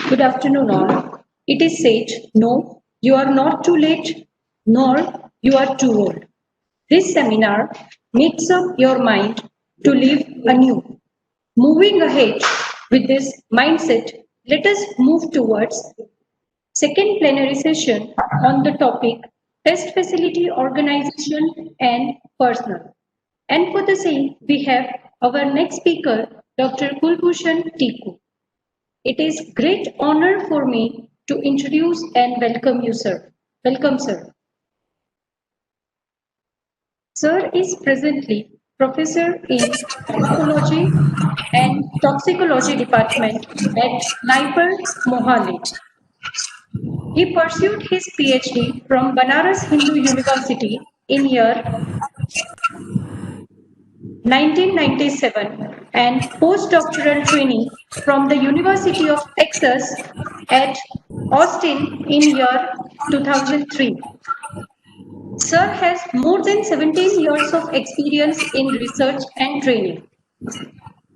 Good afternoon, all. It is said, no, you are not too late, nor you are too old. This seminar makes up your mind to live anew. Moving ahead with this mindset, let us move towards second plenary session on the topic Test Facility Organization and Personnel. And for the same, we have our next speaker, Dr. Kulbhushan Tiku. It is great honor for me to introduce and welcome you, sir. Welcome, sir. Sir is presently Professor in Pharmacology and Toxicology Department at NIPER, Mohali. He pursued his PhD from Banaras Hindu University in year 1997 and postdoctoral training from the University of Texas at Austin in year 2003. Sir has more than 17 years of experience in research and training.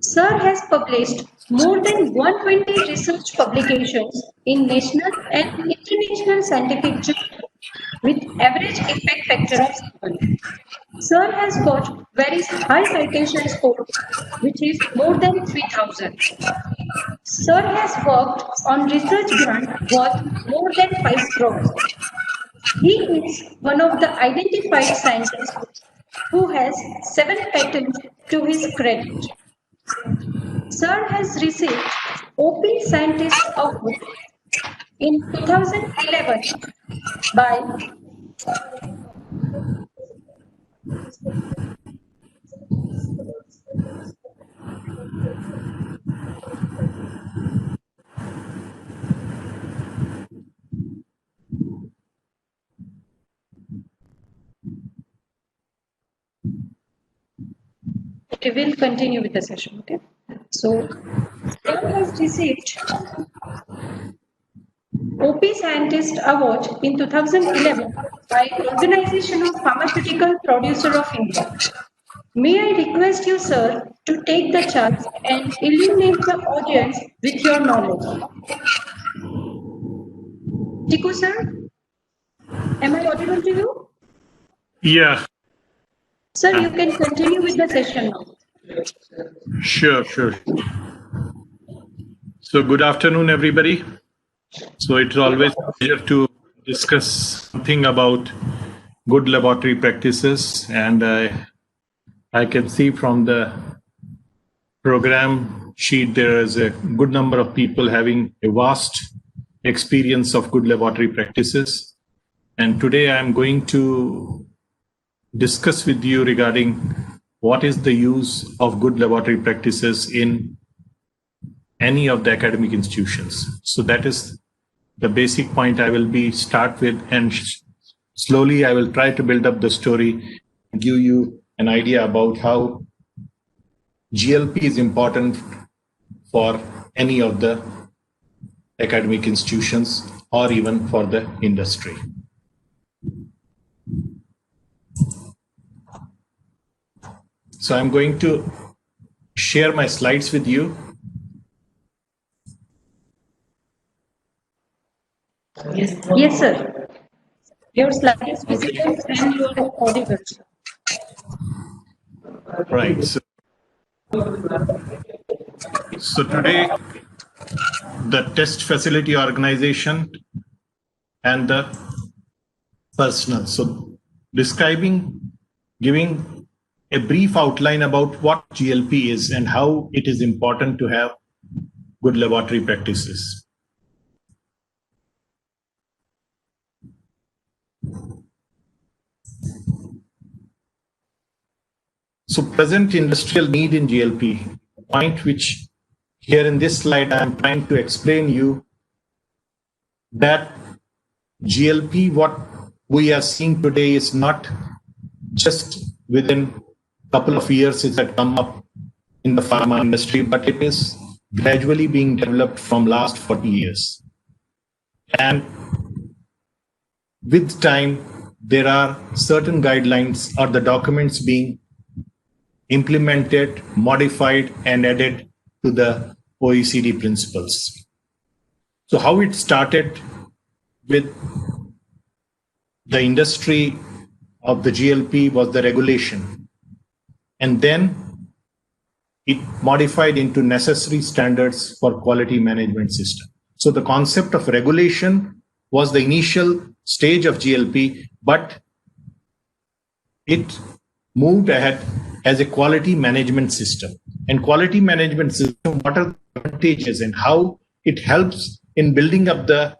Sir has published more than 120 research publications in national and international scientific journals with average impact factor of 7. Sir has got very high citation score, which is more than 3000. Sir has worked on research grant worth more than 5 crores. He is one of the identified scientists who has 7 patents to his credit. Sir has received OP Scientist Award in 2011 by we will continue with the session. Okay. So, Sir has received OP Scientist Award in 2011 by Organization of Pharmaceutical Producer of India. May I request you, sir, to take the chance and illuminate the audience with your knowledge. Tiku, sir, am I audible to you? Yeah. Sir, you can continue with the session now. Sure. So good afternoon, everybody. So it's always a pleasure to discuss something about good laboratory practices. And I can see from the program sheet, there is a good number of people having a vast experience of good laboratory practices. And today I'm going to discuss with you regarding what is the use of good laboratory practices in any of the academic institutions. So that is the basic point I will start with, and slowly I will try to build up the story and give you an idea about how GLP is important for any of the academic institutions or even for the industry. So I'm going to share my slides with you. Yes, sir. Your slide is visible and you are audible. Right. So today, the test facility organization and the personnel. So giving a brief outline about what GLP is and how it is important to have good laboratory practices. So present industrial need in GLP, point which here in this slide I am trying to explain you that GLP, what we are seeing today, is not just within a couple of years it had come up in the pharma industry, but it is gradually being developed from last 40 years. And with time, there are certain guidelines or the documents being implemented, modified, and added to the OECD principles. So how it started with the industry of the GLP was the regulation, and then it modified into necessary standards for quality management system. So the concept of regulation was the initial stage of GLP, but it moved ahead as a quality management system. And quality management system, what are the advantages and how it helps in building up the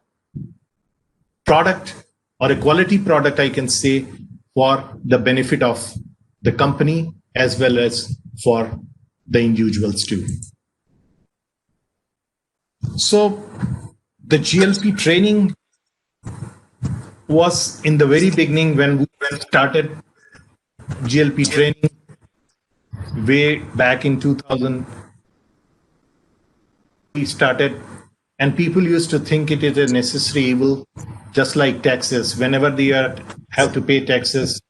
product or a quality product, I can say, for the benefit of the company as well as for the individuals too. So the GLP training was in the very beginning when we started GLP training way back in 2000. We started, and people used to think it is a necessary evil, just like taxes. Whenever they have to pay taxes,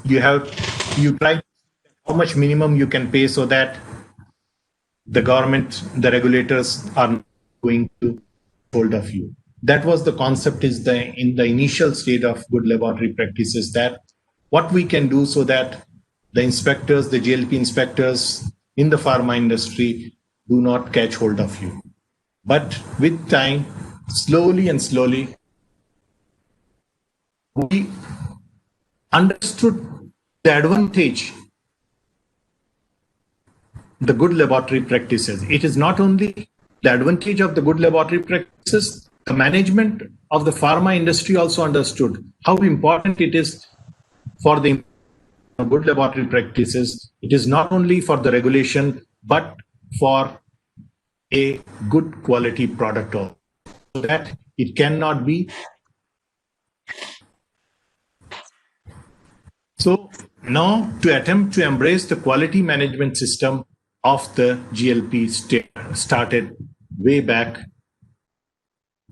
you try how much minimum you can pay so that the government, the regulators are not going to hold of you. That was the concept in the initial state of good laboratory practices, that what we can do so that the inspectors, the GLP inspectors in the pharma industry do not catch hold of you. But with time, slowly and slowly, we understood the advantage, the good laboratory practices. It is not only the advantage of the good laboratory practices, the management of the pharma industry also understood how important it is for the good laboratory practices. It is not only for the regulation, but for a good quality product also, so that it cannot be. So now to attempt to embrace the quality management system of the GLP started way back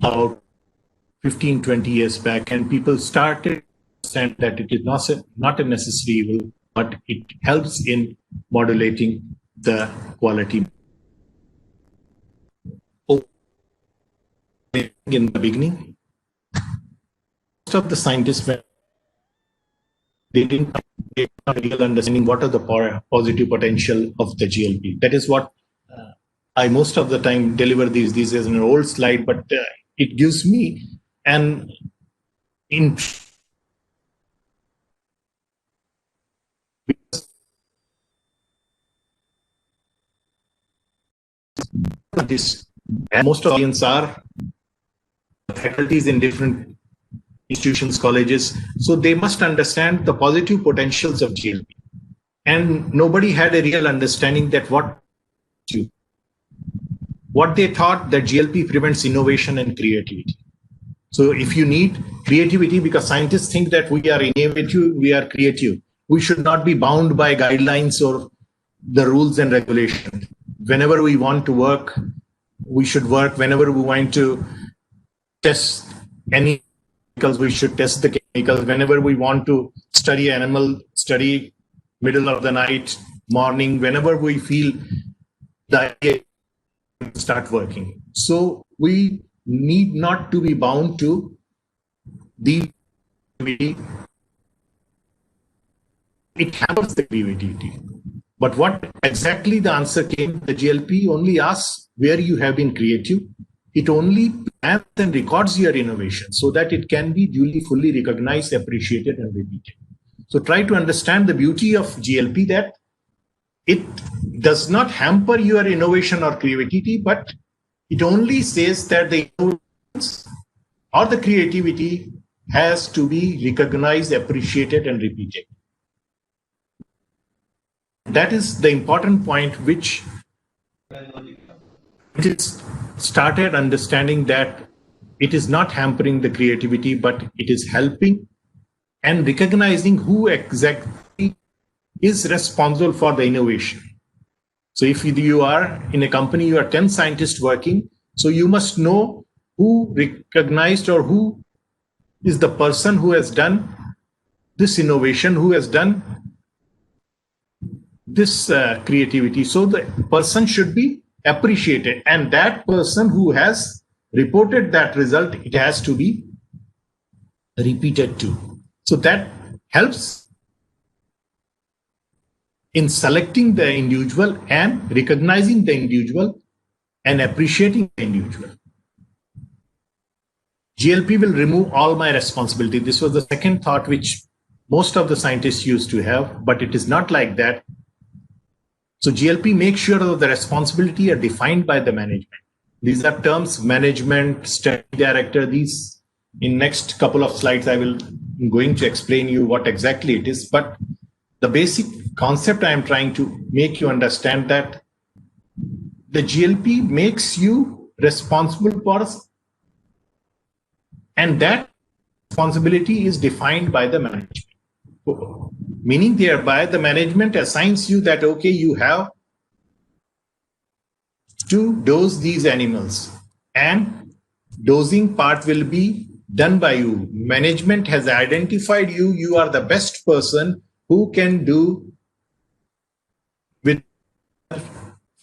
about 15, 20 years back, and people started to understand that it is not a necessary evil, but it helps in modulating the quality. In the beginning, most of the scientists they didn't have a real understanding what are the positive potential of the GLP. That is what I most of the time deliver these as an old slide, but it gives me an this, and most of the audience are faculties in different institutions, colleges, so they must understand the positive potentials of GLP. And nobody had a real understanding that what they thought that GLP prevents innovation and creativity. So if you need creativity, because scientists think that we are innovative, we are creative, we should not be bound by guidelines or the rules and regulations. Whenever we want to work, we should work. Whenever we want to test any chemicals, we should test the chemicals. Whenever we want to study animal, study middle of the night, morning, whenever we feel the idea, start working. So we need not to be bound to the creativity. It hampers the creativity. But what exactly the answer came, the GLP only asks where you have been creative. It only plans and records your innovation so that it can be duly, fully recognized, appreciated, and repeated. So try to understand the beauty of GLP, that it does not hamper your innovation or creativity, but it only says that the innovation or the creativity has to be recognized, appreciated, and repeated. That is the important point, which it is started understanding that it is not hampering the creativity, but it is helping and recognizing who exactly is responsible for the innovation. So if you are in a company, you are 10 scientists working, so you must know who recognized or who is the person who has done this innovation, who has done this creativity. So the person should be appreciated, and that person who has reported that result, it has to be repeated too. So that helps in selecting the individual and recognizing the individual and appreciating the individual. GLP will remove all my responsibility. This was the second thought which most of the scientists used to have, but it is not like that. So GLP makes sure that the responsibility are defined by the management. These are terms: management, study director. These in next couple of slides I'm going to explain you what exactly it is. But the basic concept I am trying to make you understand that the GLP makes you responsible for, and that responsibility is defined by the management. Meaning thereby the management assigns you that, okay, you have to dose these animals and dosing part will be done by you. Management has identified you. You are the best person who can do with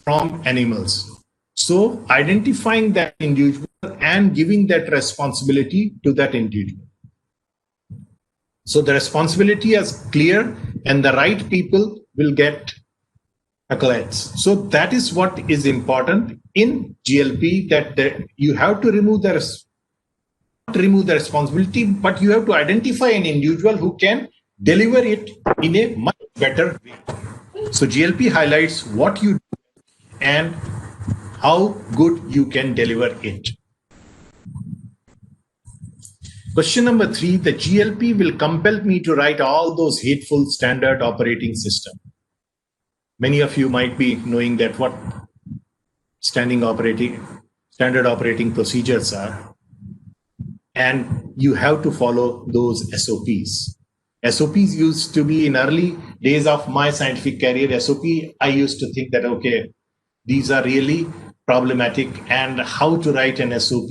from animals. So identifying that individual and giving that responsibility to that individual. So the responsibility is clear and the right people will get accolades. So that is what is important in GLP, that you have to remove the responsibility, but you have to identify an individual who can deliver it in a much better way. So GLP highlights what you do and how good you can deliver it. Question number 3, the GLP will compel me to write all those hateful standard operating system. Many of you might be knowing that what standard operating procedures are, and you have to follow those SOPs. SOPs used to be in early days of my scientific career. SOP, I used to think that, okay, these are really problematic, and how to write an SOP,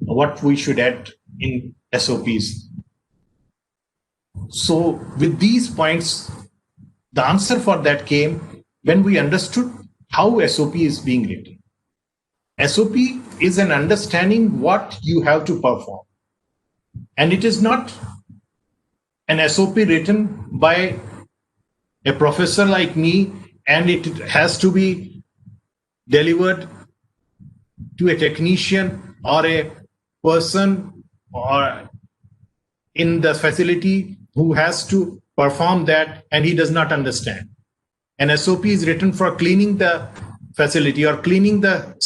what we should add in SOPs. So with these points, the answer for that came when we understood how SOP is being written. SOP is an understanding what you have to perform. And it is not an SOP written by a professor like me, and it has to be delivered to a technician or a person or in the facility who has to perform that, and he does not understand. An SOP is written for cleaning the facility or cleaning the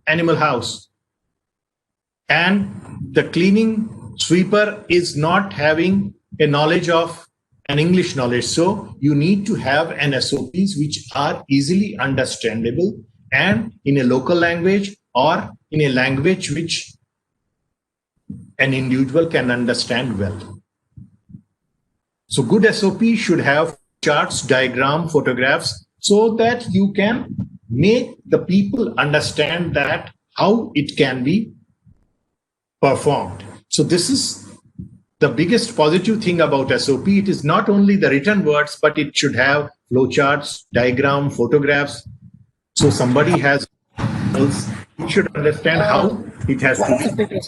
animal house, and the cleaning sweeper is not having a knowledge of an English knowledge. So you need to have an SOPs which are easily understandable and in a local language or in a language which an individual can understand well. So good SOP should have charts, diagram, photographs, so that you can make the people understand that how it can be performed. So this is the biggest positive thing about SOP. It is not only the written words, but it should have flowcharts, diagram, photographs. So somebody has, you should understand how it has to be. Okay,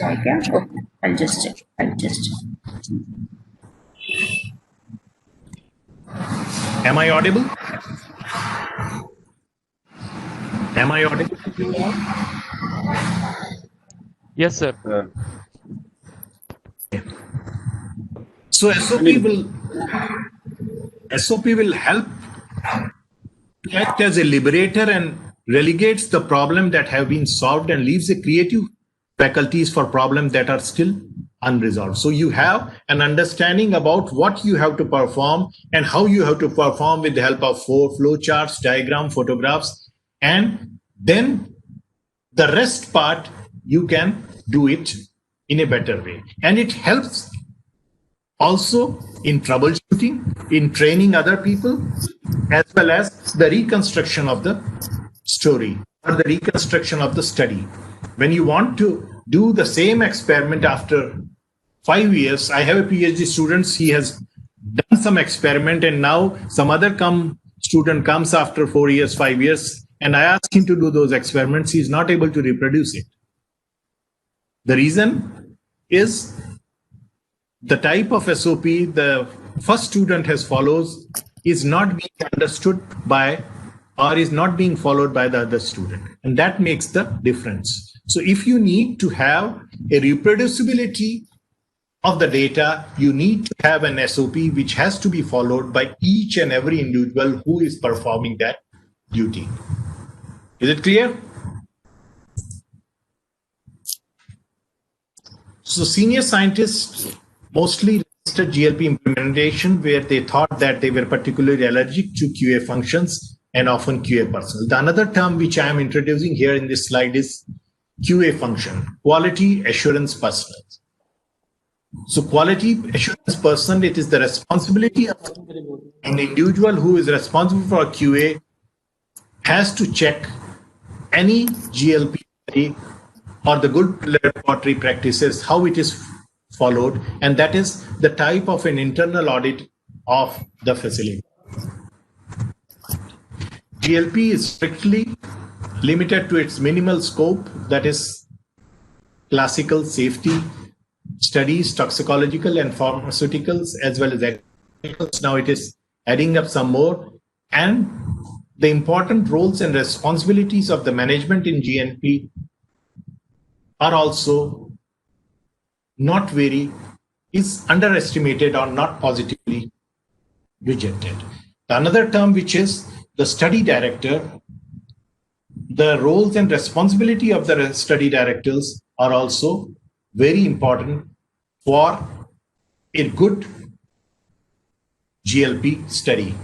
I'll just check. Am I audible? Am I audible? Yes, sir. So SOP will help act as a liberator and relegates the problem that have been solved and leaves the creative faculties for problems that are still unresolved. So you have an understanding about what you have to perform and how you have to perform with the help of flow charts, diagram, photographs, and then the rest part you can do it in a better way. And it helps also in troubleshooting, in training other people, as well as the reconstruction of the story or the reconstruction of the study. When you want to do the same experiment after 5 years, I have a PhD student, he has done some experiment, and now some other student comes after 4 years, 5 years, and I ask him to do those experiments, he is not able to reproduce it. The reason is the type of SOP the first student has follows is not being understood by or is not being followed by the other student. And that makes the difference. So if you need to have a reproducibility of the data, you need to have an SOP which has to be followed by each and every individual who is performing that duty. Is it clear? So senior scientists mostly resisted GLP implementation where they thought that they were particularly allergic to QA functions and often QA personnel. The another term which I am introducing here in this slide is QA function, quality assurance personnel. So quality assurance person, it is the responsibility of an individual who is responsible for QA has to check any GLP or the good laboratory practices, how it is followed, and that is the type of an internal audit of the facility. GLP is strictly limited to its minimal scope, that is classical safety studies, toxicological and pharmaceuticals, as well as agricultural. Now it is adding up some more, and the important roles and responsibilities of the management in GNP are also not is underestimated or not positively rejected. Another term, which is the study director, the roles and responsibility of the study directors are also very important for a good GLP study.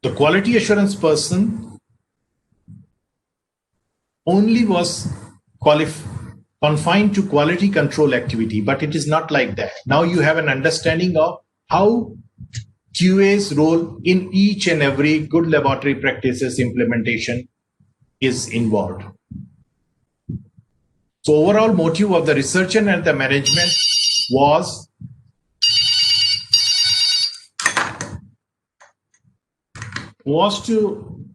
The quality assurance person only was confined to quality control activity, but it is not like that. Now you have an understanding of how QA's role in each and every good laboratory practices implementation is involved. So overall motive of the researcher and the management was to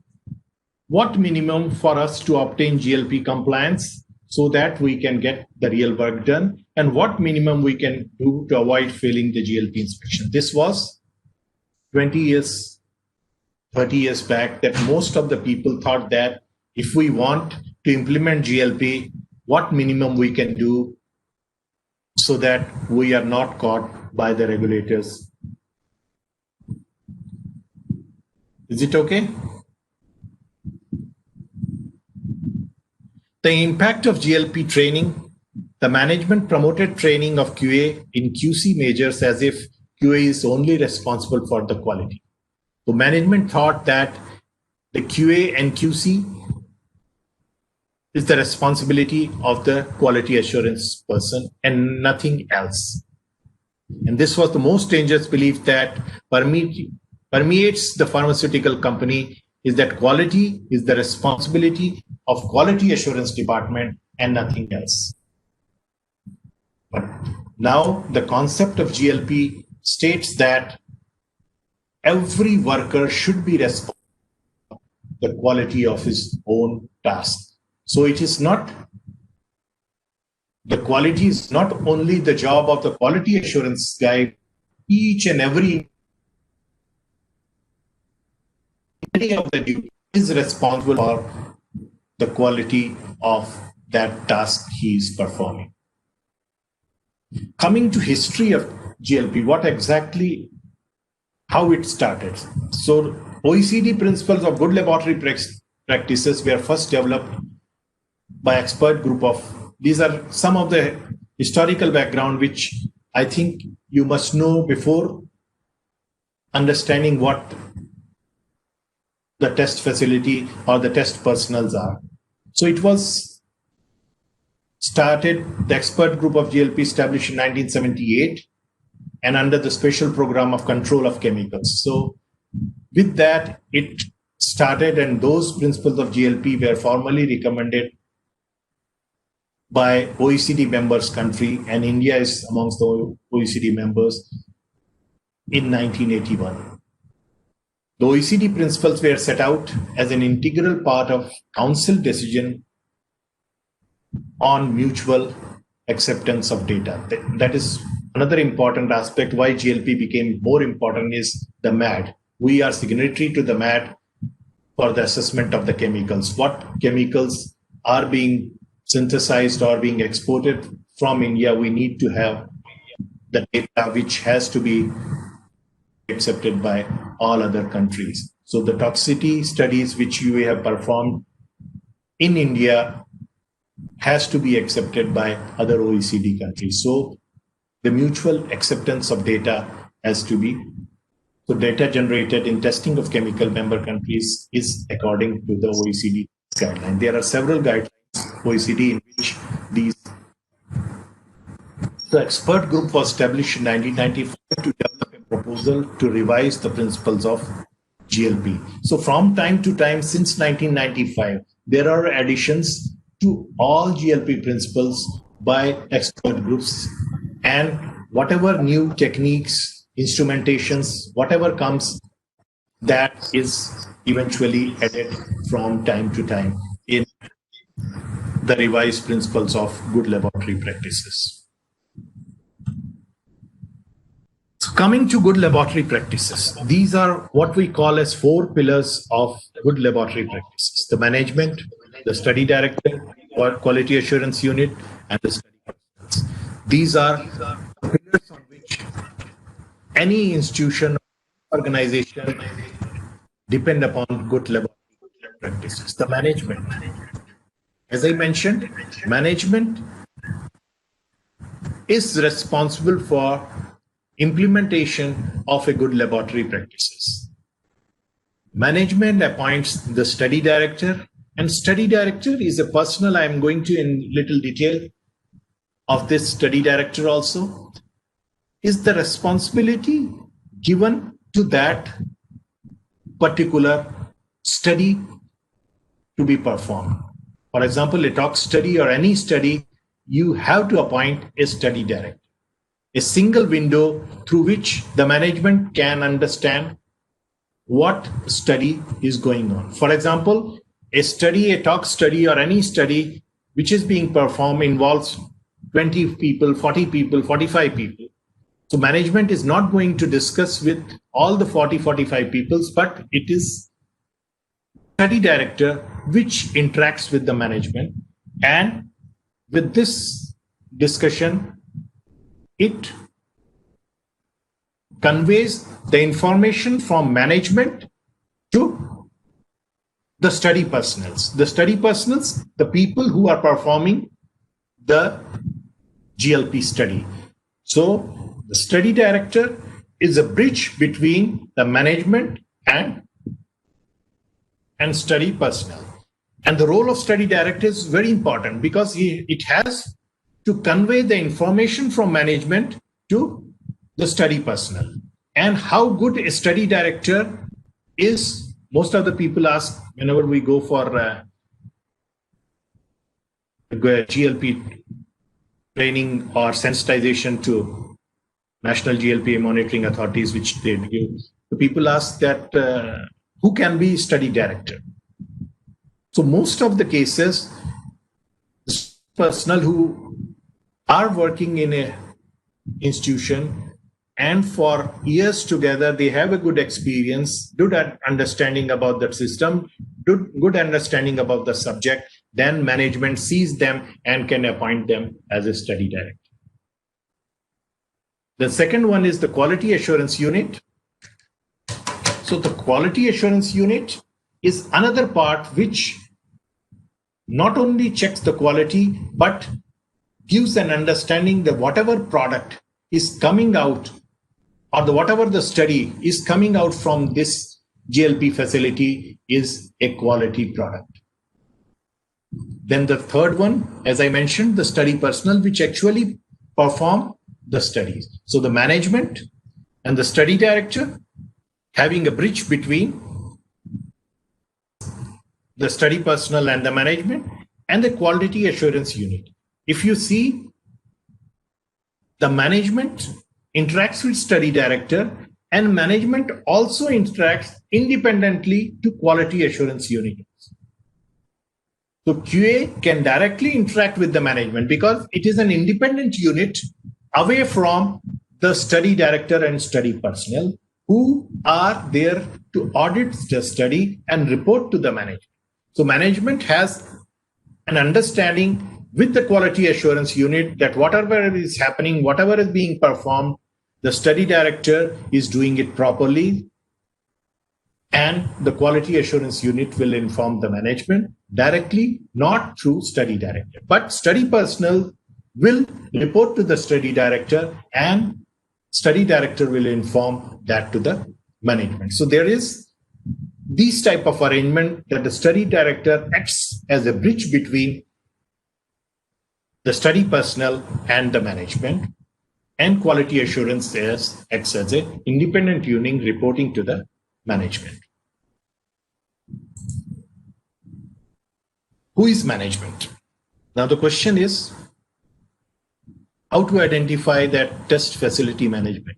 what minimum for us to obtain GLP compliance so that we can get the real work done, and what minimum we can do to avoid failing the GLP inspection. This was 20 years, 30 years back, that most of the people thought that if we want to implement GLP, what minimum we can do so that we are not caught by the regulators. Is it okay? The impact of GLP training, the management promoted training of QA in QC majors as if QA is only responsible for the quality. So management thought that the QA and QC is the responsibility of the quality assurance person and nothing else. And this was the most dangerous belief that permeates the pharmaceutical company, is that quality is the responsibility of quality assurance department and nothing else. But now the concept of GLP states that every worker should be responsible for the quality of his own task. So it is not, the quality is not only the job of the quality assurance guy, each and every of the duty is responsible for the quality of that task he is performing. Coming to history of GLP, what exactly, how it started. So OECD principles of good laboratory practices were first developed by expert group of, these are some of the historical background which I think you must know before understanding what the test facility or the test personnels are. So it was started, the expert group of GLP established in 1978 and under the special program of control of chemicals. So with that, it started, and those principles of GLP were formally recommended by OECD members country, and India is amongst the OECD members in 1981. The OECD principles were set out as an integral part of Council decision on mutual acceptance of data. That is another important aspect why GLP became more important is the MAD. We are signatory to the MAD for the assessment of the chemicals. What chemicals are being synthesized or being exported from India, we need to have the data which has to be accepted by all other countries. So the toxicity studies which you have performed in India has to be accepted by other OECD countries. So the mutual acceptance of data has to be, so data generated in testing of chemical member countries is according to the OECD guideline. There are several guidelines, OECD, in which the expert group was established in 1995 to develop a proposal to revise the principles of GLP. So from time to time, since 1995, there are additions to all GLP principles by expert groups, and whatever new techniques, instrumentations, whatever comes, that is eventually added from time to time in the revised principles of good laboratory practices. So coming to good laboratory practices, these are what we call as 4 pillars of good laboratory practices: the management, the study director, or quality assurance unit, and the study personnel. These are pillars on which any institution or organization depend upon good laboratory practices. The management. As I mentioned, management is responsible for implementation of a good laboratory practices. Management appoints the study director, and study director is a personnel. I am going to in little detail of this study director also. Is the responsibility given to that particular study to be performed. For example, a tox study or any study, you have to appoint a study director, a single window through which the management can understand what study is going on. For example, a study, a tox study or any study which is being performed involves 20 people, 40 people, 45 people. So management is not going to discuss with all the 40, 45 peoples, but it is study director which interacts with the management, and with this discussion, it conveys the information from management to the study personnels. The study personnels, the people who are performing the GLP study. So the study director is a bridge between the management and study personnel. And the role of study director is very important because it has to convey the information from management to the study personnel. And how good a study director is, most of the people ask whenever we go for GLP training or sensitization to national GLP monitoring authorities, which they give. The people ask that who can be study director? So most of the cases, personnel who are working in a institution and for years together, they have a good experience, good understanding about the system, good understanding about the subject, then management sees them and can appoint them as a study director. The second one is the quality assurance unit. So the quality assurance unit is another part which not only checks the quality, but gives an understanding that whatever product is coming out or whatever the study is coming out from this GLP facility is a quality product. Then the third one, as I mentioned, the study personnel, which actually perform the studies. So the management and the study director having a bridge between the study personnel and the management and the quality assurance unit. If you see, the management interacts with study director and management also interacts independently to quality assurance units. So QA can directly interact with the management because it is an independent unit away from the study director and study personnel who are there to audit the study and report to the management. So management has an understanding with the quality assurance unit that whatever is happening, whatever is being performed, the study director is doing it properly, and the quality assurance unit will inform the management directly, not through study director. But study personnel will report to the study director, and study director will inform that to the management. So there is this type of arrangement that the study director acts as a bridge between the study personnel and the management, and quality assurance acts as an independent unit reporting to the management. Who is management? Now the question is how to identify that test facility management.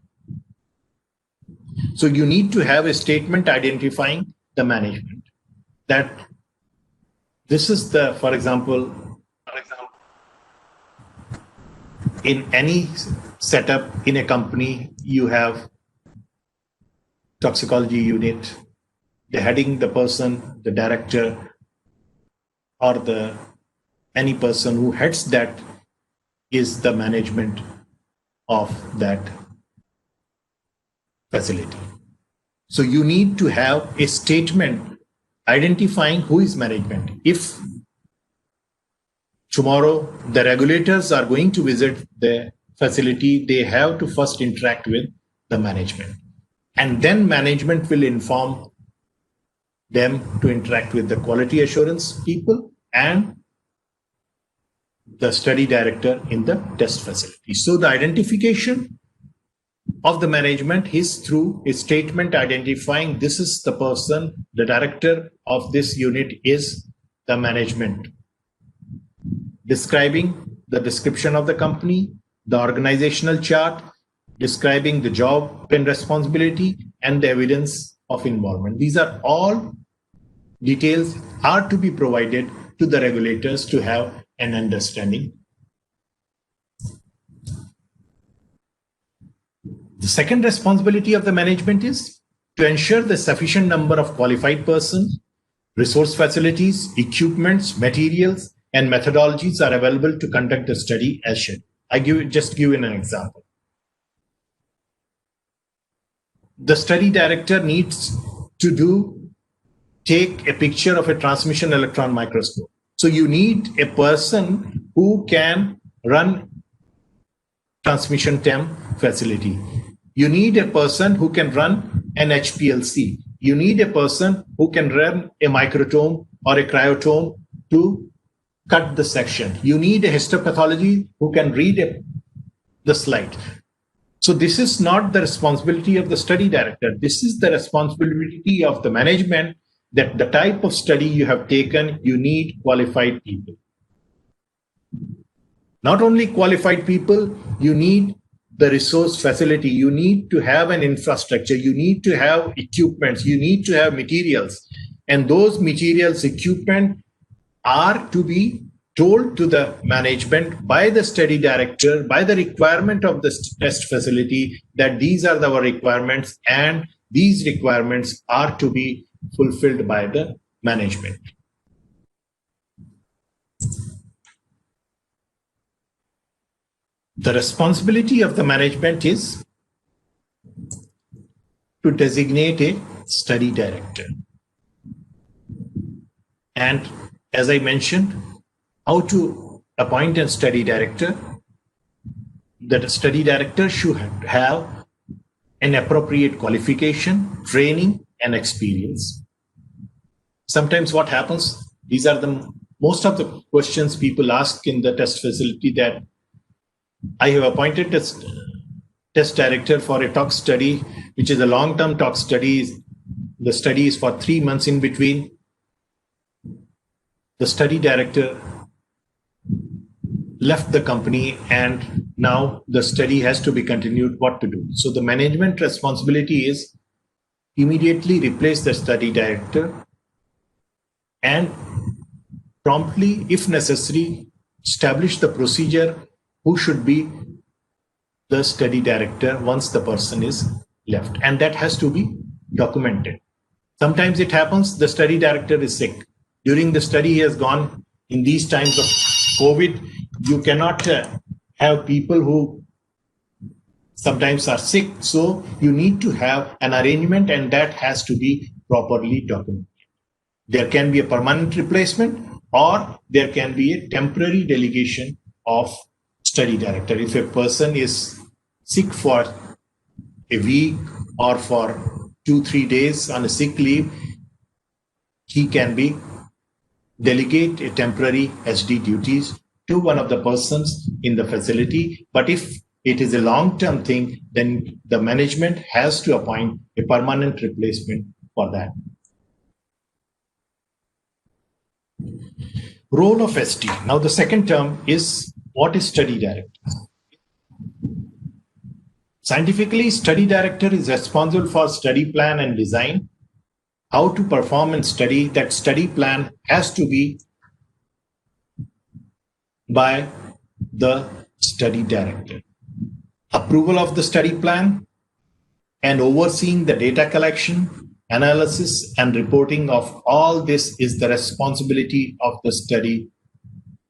So you need to have a statement identifying the management, that this is the, for example, in any setup in a company, you have toxicology unit, the heading, the person, the director, or any person who heads that is the management of that facility. So you need to have a statement identifying who is management. If tomorrow the regulators are going to visit the facility, they have to first interact with the management, and then management will inform them to interact with the quality assurance people and the study director in the test facility. So the identification of the management is through a statement identifying this is the person, the director of this unit is the management, describing the description of the company, the organizational chart, describing the job and responsibility, and the evidence of involvement. These are all details are to be provided to the regulators to have an understanding. The second responsibility of the management is to ensure the sufficient number of qualified persons, resource facilities, equipments, materials, and methodologies are available to conduct the study as scheduled. I just give an example. The study director needs to take a picture of a transmission electron microscope. So you need a person who can run transmission TEM facility. You need a person who can run an HPLC. You need a person who can run a microtome or a cryotome to cut the section. You need a histopathology who can read the slide. So this is not the responsibility of the study director. This is the responsibility of the management, that the type of study you have taken, you need qualified people. Not only qualified people, you need the resource facility. You need to have an infrastructure. You need to have equipments. You need to have materials. And those materials, equipment are to be told to the management by the study director, by the requirement of the test facility, that these are our requirements and these requirements are to be fulfilled by the management. The responsibility of the management is to designate a study director. And as I mentioned, how to appoint a study director. The study director should have an appropriate qualification, training, and experience. Sometimes what happens, these are the most of the questions people ask in the test facility, that I have appointed a test director for a tox study, which is a long-term tox study. The study is for 3 months. In between, the study director left the company and now the study has to be continued, what to do? So the management responsibility is immediately replace the study director and promptly, if necessary, establish the procedure who should be the study director once the person is left. And that has to be documented. Sometimes it happens the study director is sick. During the study he has gone. In these times of COVID, you cannot have people who sometimes are sick. So you need to have an arrangement and that has to be properly documented. There can be a permanent replacement or there can be a temporary delegation of study director. If a person is sick for a week or for 2-3 days on a sick leave, he can be delegate a temporary SD duties to one of the persons in the facility. But if it is a long-term thing, then the management has to appoint a permanent replacement for that. Role of SD. Now the second term is what is study director? Scientifically, study director is responsible for study plan and design, how to perform and study. That study plan has to be by the study director. Approval of the study plan and overseeing the data collection, analysis and reporting of all this is the responsibility of the study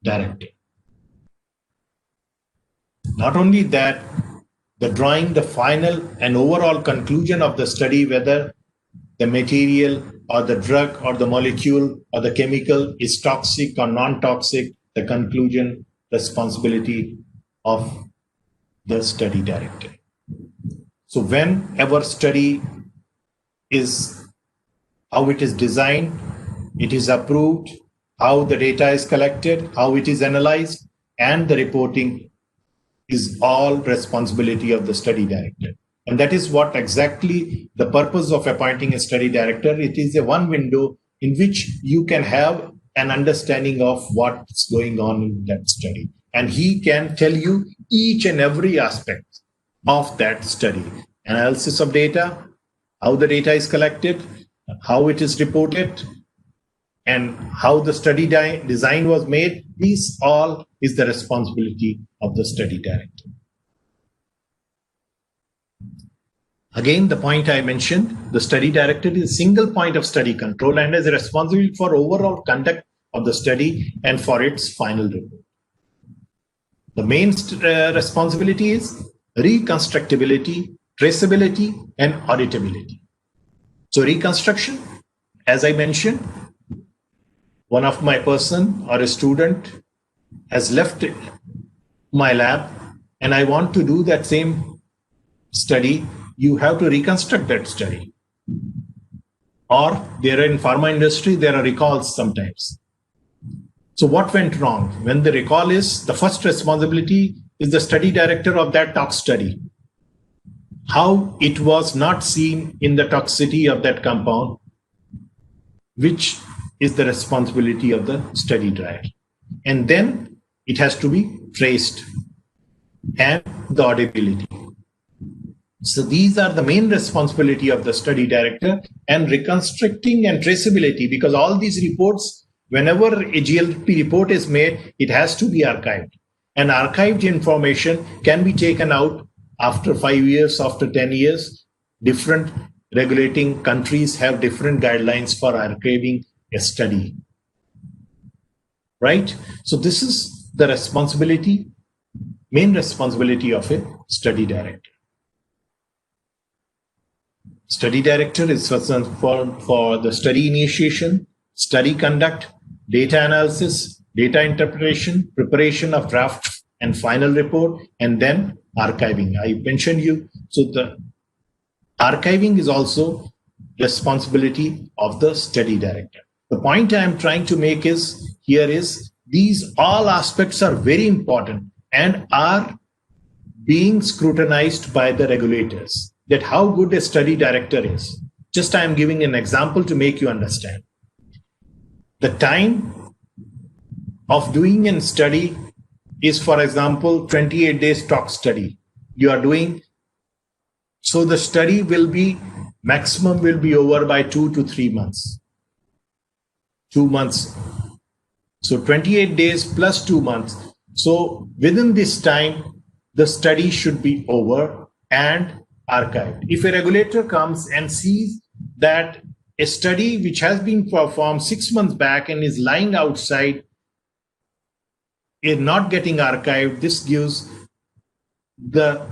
director. Not only that, the drawing the final and overall conclusion of the study, whether the material or the drug or the molecule or the chemical is toxic or non-toxic, the conclusion responsibility of the study director. So whenever study is how it is designed, it is approved, how the data is collected, how it is analyzed, and the reporting is all responsibility of the study director. And that is what exactly the purpose of appointing a study director. It is a one window in which you can have an understanding of what's going on in that study. And he can tell you each and every aspect of that study. Analysis of data, how the data is collected, how it is reported, and how the study design was made. These all is the responsibility of the study director. Again, the point I mentioned, the study director is a single point of study control and is responsible for overall conduct of the study and for its final report. The main responsibility is reconstructability, traceability, and auditability. So reconstruction, as I mentioned, one of my person or a student has left my lab and I want to do that same study. You have to reconstruct that study. Or there in pharma industry, there are recalls sometimes. So what went wrong? When the recall is, the first responsibility is the study director of that tox study. How it was not seen in the toxicity of that compound, which is the responsibility of the study director. And then it has to be traced and the auditability. So these are the main responsibility of the study director, and reconstructing and traceability, because all these reports, whenever a GLP report is made, it has to be archived. And archived information can be taken out after 5 years, after 10 years. Different regulating countries have different guidelines for archiving a study. Right? So this is the responsibility, main responsibility of a study director. Study director is responsible for the study initiation, study conduct, data analysis, data interpretation, preparation of draft and final report, and then archiving. I mentioned you. So the archiving is also responsibility of the study director. The point I am trying to make is here is these all aspects are very important and are being scrutinized by the regulators, that how good a study director is. Just I am giving an example to make you understand. The time of doing a study is, for example, 28 days stock study you are doing. So the study will be, maximum will be over by 2 to 3 months. 2 months. So 28 days plus 2 months. So within this time, the study should be over and archived. If a regulator comes and sees that a study which has been performed 6 months back and is lying outside is not getting archived, this gives the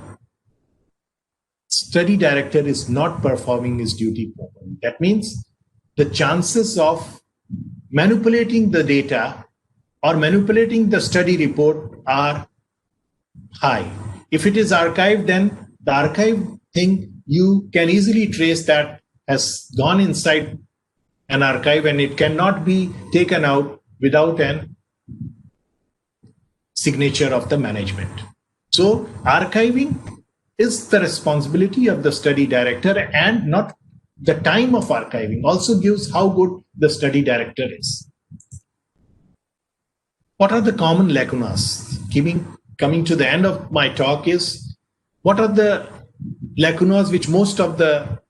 study director is not performing his duty properly. That means the chances of manipulating the data or manipulating the study report are high. If it is archived, then the archive thing, you can easily trace that has gone inside an archive and it cannot be taken out without an signature of the management. So archiving is the responsibility of the study director, and not the time of archiving also gives how good the study director is. What are the common lacunas? Coming to the end of my talk is, what are the lacunas which most of the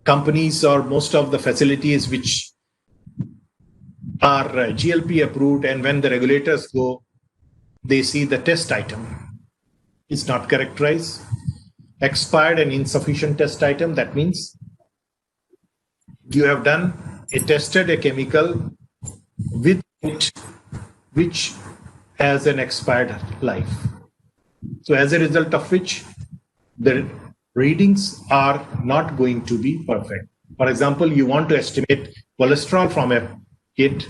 companies or most of the facilities which are GLP approved, and when the regulators go, they see the test item is not characterized, expired and insufficient test item. That means you have tested a chemical with it which has an expired life. So as a result of which the readings are not going to be perfect. For example, you want to estimate cholesterol from a kit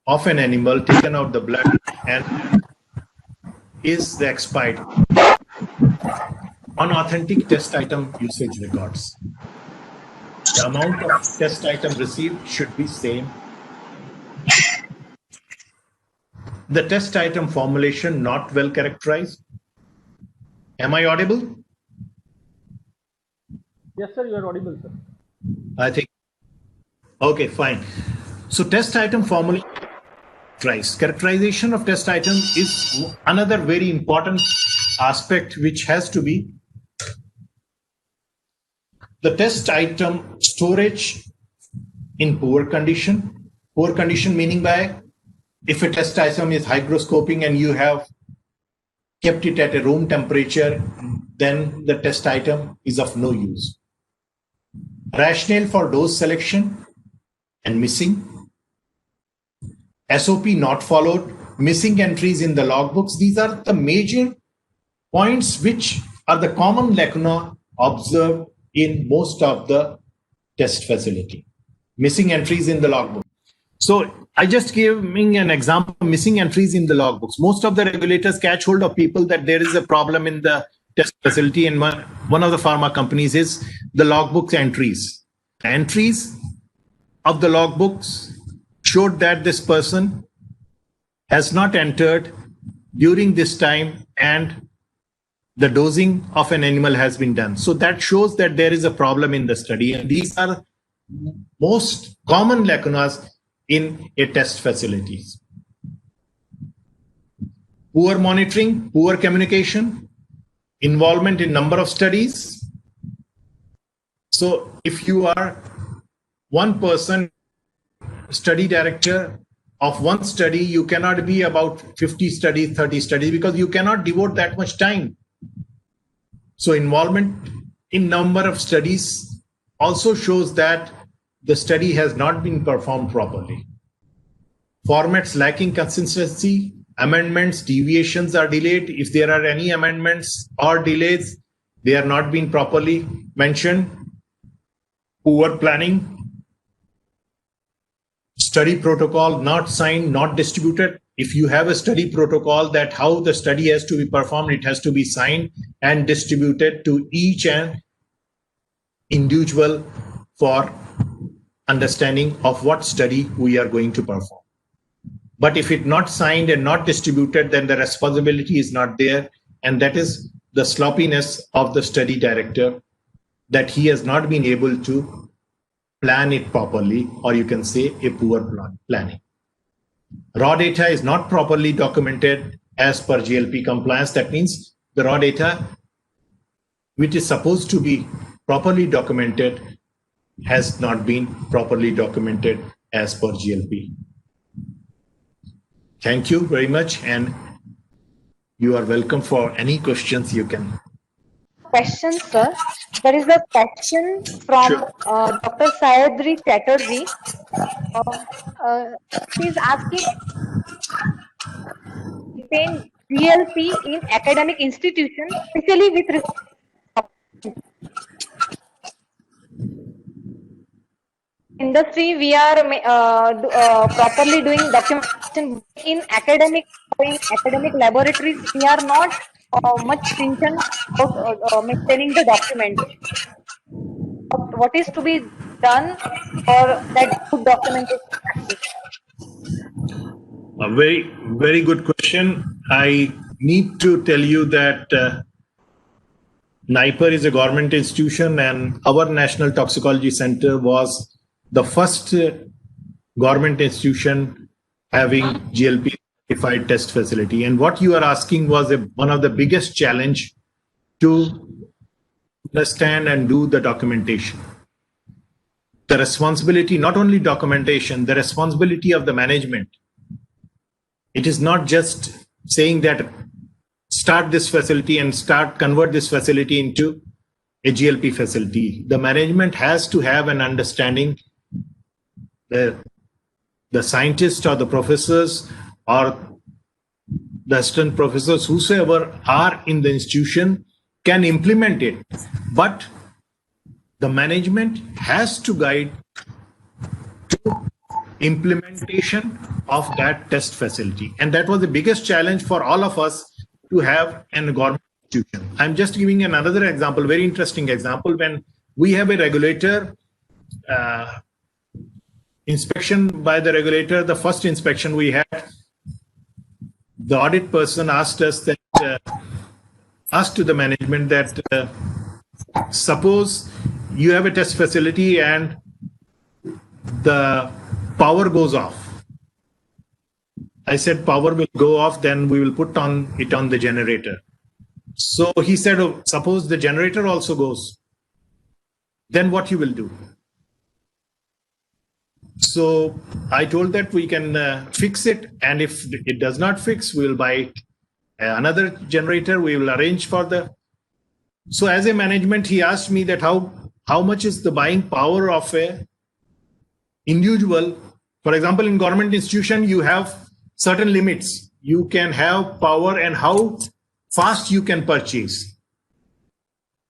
of an animal, taken out the blood, and is the expired unauthentic test item usage records. The amount of test item received should be same. The test item formulation not well characterized. Am I audible? Yes, sir, you are audible, sir. I think. Okay, fine. So test item formulation. Characterization of test item is another very important aspect which has to be. The test item storage in poor condition. Poor condition meaning by, if a test item is hygroscoping and you have kept it at a room temperature, then the test item is of no use. Rationale for dose selection and missing. SOP not followed, missing entries in the logbooks. These are the major points which are the common lacuna observed in most of the test facility. Missing entries in the logbook. So I just giving an example of missing entries in the logbooks. Most of the regulators catch hold of people that there is a problem in the test facility, and one of the pharma companies is the logbook entries. The entries of the logbooks showed that this person has not entered during this time and the dosing of an animal has been done. So that shows that there is a problem in the study, and these are most common lacunas in a test facilities. Poor monitoring, poor communication, involvement in number of studies. So if you are one person, study director of one study, you cannot be about 50 studies, 30 studies, because you cannot devote that much time. So involvement in number of studies also shows that the study has not been performed properly. Formats lacking consistency, amendments, deviations are delayed. If there are any amendments or delays, they are not being properly mentioned. Poor planning. Study protocol not signed, not distributed. If you have a study protocol that how the study has to be performed, it has to be signed and distributed to each and individual for understanding of what study we are going to perform. But if it not signed and not distributed, then the responsibility is not there. And that is the sloppiness of the study director, that he has not been able to plan it properly, or you can say a poor planning. Raw data is not properly documented. as per GLP compliance. That means the raw data, which is supposed to be properly documented, has not been properly documented as per GLP. Thank you very much, and you are welcome for any questions you can. Question, sir. There is a question from Sure. Dr. Sayadri Chatterjee. She is asking, maintain GLP in academic institutions, especially with respect industry. We are properly doing documentation in academic laboratories. We are not much stringent about maintaining the document. What is to be done for that good documentation practice? A very, very good question. I need to tell you that NIPER is a government institution, and our National Toxicology Center was the first government institution having GLP certified test facility. And what you are asking was one of the biggest challenge to understand and do the documentation. The responsibility, not only documentation, the responsibility of the management. It is not just saying that start this facility and convert this facility into a GLP facility. The management has to have an understanding. The scientists or the professors or the assistant professors, whosoever are in the institution, can implement it. But the management has to guide to implementation of that test facility. And that was the biggest challenge for all of us to have in a government institution. I'm just giving another example, very interesting example. When we have a regulator, inspection by the regulator, the first inspection we had, the audit person asked us that, asked to the management that, suppose you have a test facility and the power goes off. I said, power will go off, then we will put it on the generator. So he said, oh, suppose the generator also goes, then what you will do? So I told that we can fix it, and if it does not fix, we will buy another generator. We will arrange for the. So as a management, he asked me that how much is the buying power of a individual. For example, in government institution, you have certain limits. You can have power and how fast you can purchase.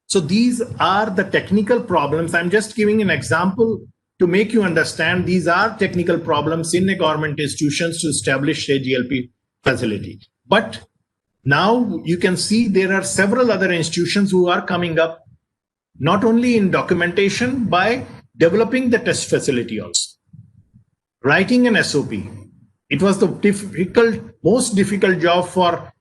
So these are the technical problems. I'm just giving an example to make you understand these are technical problems in the government institutions to establish a GLP facility. But now you can see there are several other institutions who are coming up, not only in documentation, by developing the test facility also. Writing an SOP. It was the most difficult job for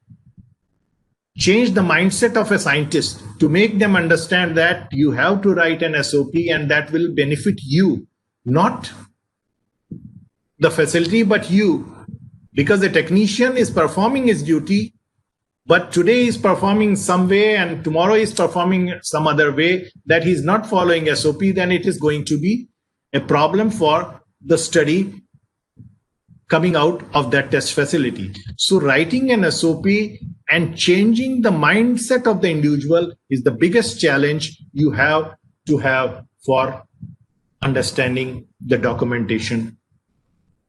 change the mindset of a scientist to make them understand that you have to write an SOP and that will benefit you, not the facility, but you. Because the technician is performing his duty, but today is performing some way and tomorrow is performing some other way that he's not following SOP, then it is going to be a problem for the study coming out of that test facility. So writing an SOP and changing the mindset of the individual is the biggest challenge you have to have for understanding the documentation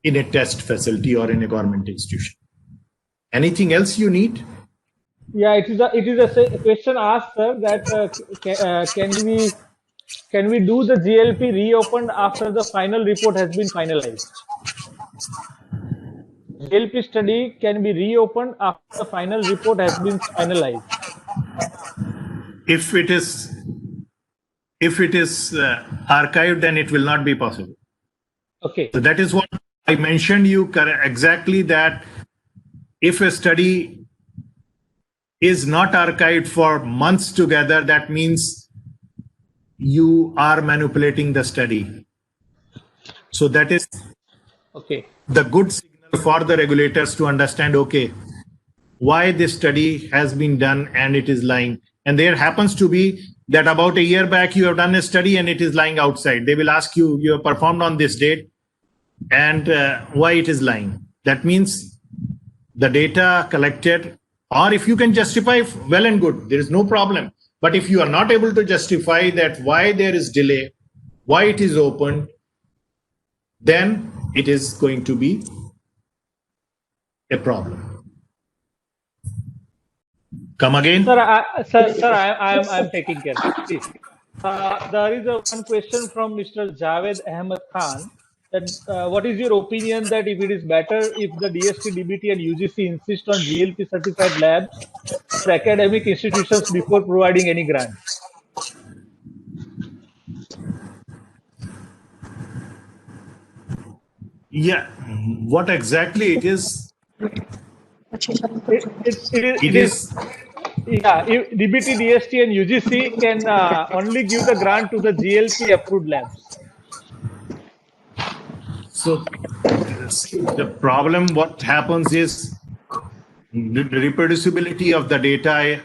in a test facility or in a government institution. Anything else you need? Yeah, it is a question asked, sir, that can we do the GLP reopened after the final report has been finalized? GLP study can be reopened after the final report has been finalized. If it is archived, then it will not be possible. Okay. So that is what I mentioned you exactly, that if a study is not archived for months together, that means you are manipulating the study. So that is okay. The good signal for the regulators to understand, okay, why this study has been done and it is lying. And there happens to be that about a year back you have done a study and it is lying outside. They will ask you, you have performed on this date, and why it is lying. That means the data collected, or if you can justify, well and good, there is no problem. But if you are not able to justify that why there is delay, why it is opened, then it is going to be a problem. Come again? Sir, I'm taking care. See, there is one question from Mr. Javed Ahmed Khan. That what is your opinion that if it is better if the DST, DBT, and UGC insist on GLP certified labs for academic institutions before providing any grant? Yeah, what exactly it is? It is. Yeah, if DBT, DST, and UGC can only give the grant to the GLP approved labs. So the problem, what happens is the reproducibility of the data,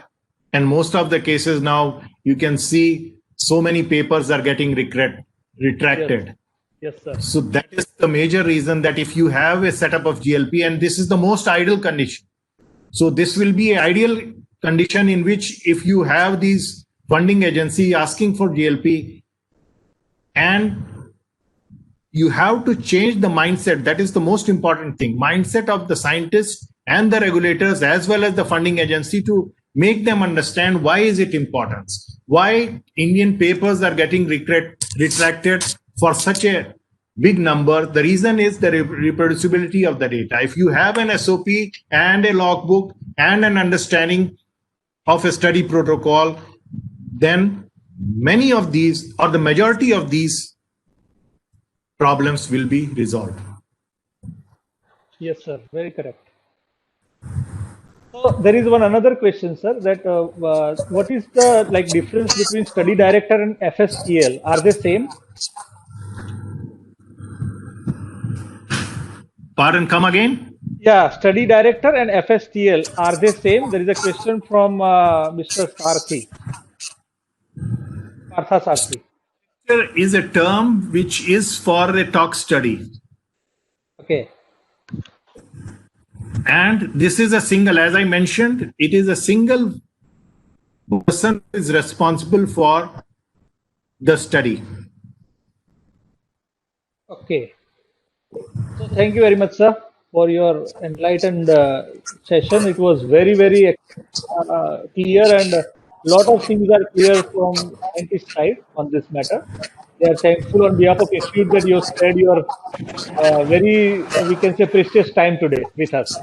and most of the cases now you can see so many papers are getting retracted. Yes, sir. So that is the major reason, that if you have a setup of GLP, and this is the most ideal condition. So this will be an ideal condition in which if you have these funding agency asking for GLP, and you have to change the mindset. That is the most important thing. Mindset of the scientists and the regulators as well as the funding agency, to make them understand why is it important. Why Indian papers are getting retracted for such a big number. The reason is the reproducibility of the data. If you have an SOP and a logbook and an understanding of a study protocol, then many of these, or the majority of these problems, will be resolved. Yes, sir. Very correct. So there is another question, sir. That what is the difference between study director and FSTL? Are they same? Pardon, come again? Yeah, study director and FSTL, are they same? There is a question from Mr. Sarthi. Partha Sarthi. There is a term which is for a tox study. Okay. And this is a single, as I mentioned, it is a single person who is responsible for the study. Okay. So thank you very much, sir, for your enlightened session. It was very, very clear, and a lot of things are clear from scientist side on this matter. We are thankful on behalf of Institute that you have spared your very, we can say, precious time today with us.